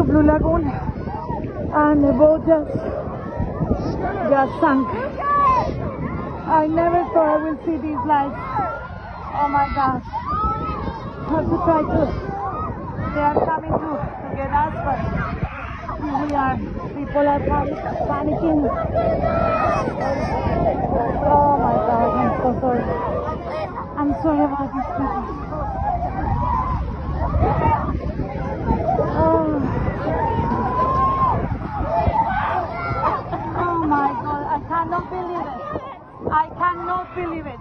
Blue Lagoon, and the boat just sunk. I never thought I will see these lights. Oh my gosh. I have to try to. They are coming to get us, but here we are. People are panicking. Oh my gosh, I'm so sorry. I'm sorry about these people. Oh my God, I cannot believe it. I cannot believe it.